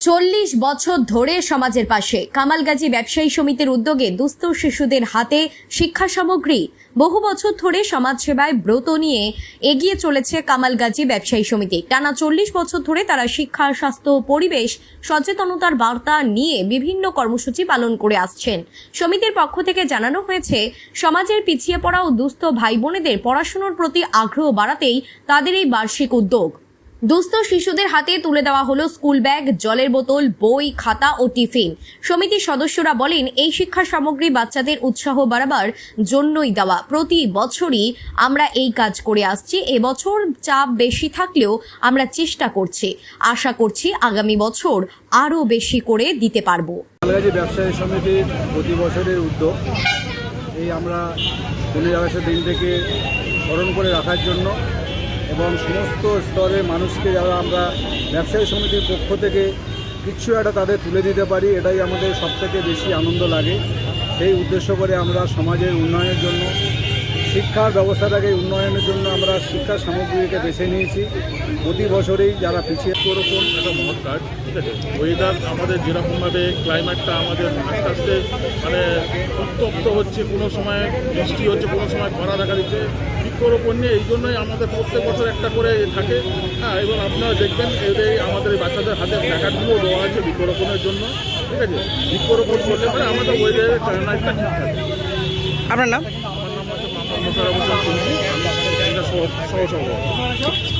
40 বছর ধরে সমাজের পাশে কামালগাজী ব্যবসায়ী সমিতির উদ্যোগে দুস্থ শিশুদের হাতে শিক্ষা সামগ্রী। বহু বছর ধরে সমাজসেবায় ব্রত নিয়ে এগিয়ে চলেছে কামালগাজী ব্যবসায়ী সমিতি। টানা 40 বছর ধরে তারা শিক্ষা, স্বাস্থ্য, পরিবেশ সচেতনতার বার্তা নিয়ে বিভিন্ন কর্মসূচি পালন করে আসছেন। সমিতির পক্ষ থেকে জানানো হয়েছে, সমাজের পিছিয়ে পড়া ও দুস্থ ভাই বোনেদের পড়াশোনার প্রতি আগ্রহ বাড়াতেই তাদের এই বার্ষিক উদ্যোগ। দুস্থ শিশুদের হাতে তুলে দেওয়া হলো স্কুল ব্যাগ, জলের বোতল, বই, খাতা ও টিফিন। সমিতির সদস্যরা বলেন, এই শিক্ষা সামগ্রী বাচ্চাদের উৎসাহ বাড়াবার জন্যই দেওয়া। প্রতি বছরই আমরা এই কাজ করে আসছি। এবছর চাপ বেশি থাকলেও আমরা চেষ্টা করছি। আশা করছি আগামী বছর আরও বেশি করে দিতে পারবো। কামালগাজী ব্যবসায়ী সমিতির প্রতি বছরের উদ্যোগ এই আমরা 15 আগস্টের দিনটাকে স্মরণ করে রাখার জন্য এবং সমস্ত স্তরের মানুষকে যারা আমরা ব্যবসায়ী সমিতির পক্ষ থেকে কিছু একটা তাদের তুলে দিতে পারি, এটাই আমাদের সবথেকে বেশি আনন্দ লাগে। সেই উদ্দেশ্য করে আমরা সমাজের উন্নয়নের জন্য, শিক্ষার ব্যবস্থাটাকে উন্নয়নের জন্য আমরা শিক্ষা সামগ্রীকে বেছে নিয়েছি। প্রতি বছরেই যারা পিছিয়ে ওরকম একটা মহৎ কাজ, ঠিক আছে। ওয়েদার আমাদের যেরকমভাবে ক্লাইমেটটা আমাদের আস্তে আস্তে মানে উত্তপ্ত হচ্ছে, কোনো সময় বৃষ্টি হচ্ছে, কোনো সময় খরা দেখা দিচ্ছে, বৃক্ষরোপণ নিয়ে এই জন্যই আমাদের প্রত্যেক বছর একটা করে থাকে। হ্যাঁ, এবং আপনারা দেখবেন এদের আমাদের এই বাচ্চাদের হাতে প্ল্যাকার্ডগুলো দেওয়া আছে বৃক্ষরোপণের জন্য, ঠিক আছে। বৃক্ষরোপণ করলে পরে আমাদের ওয়েদারের ক্লাইমেটটা ঠিক থাকে। আপনার নাম? আমার নাম হচ্ছে মোশাররফ হোসেন, সহ সভাপতি।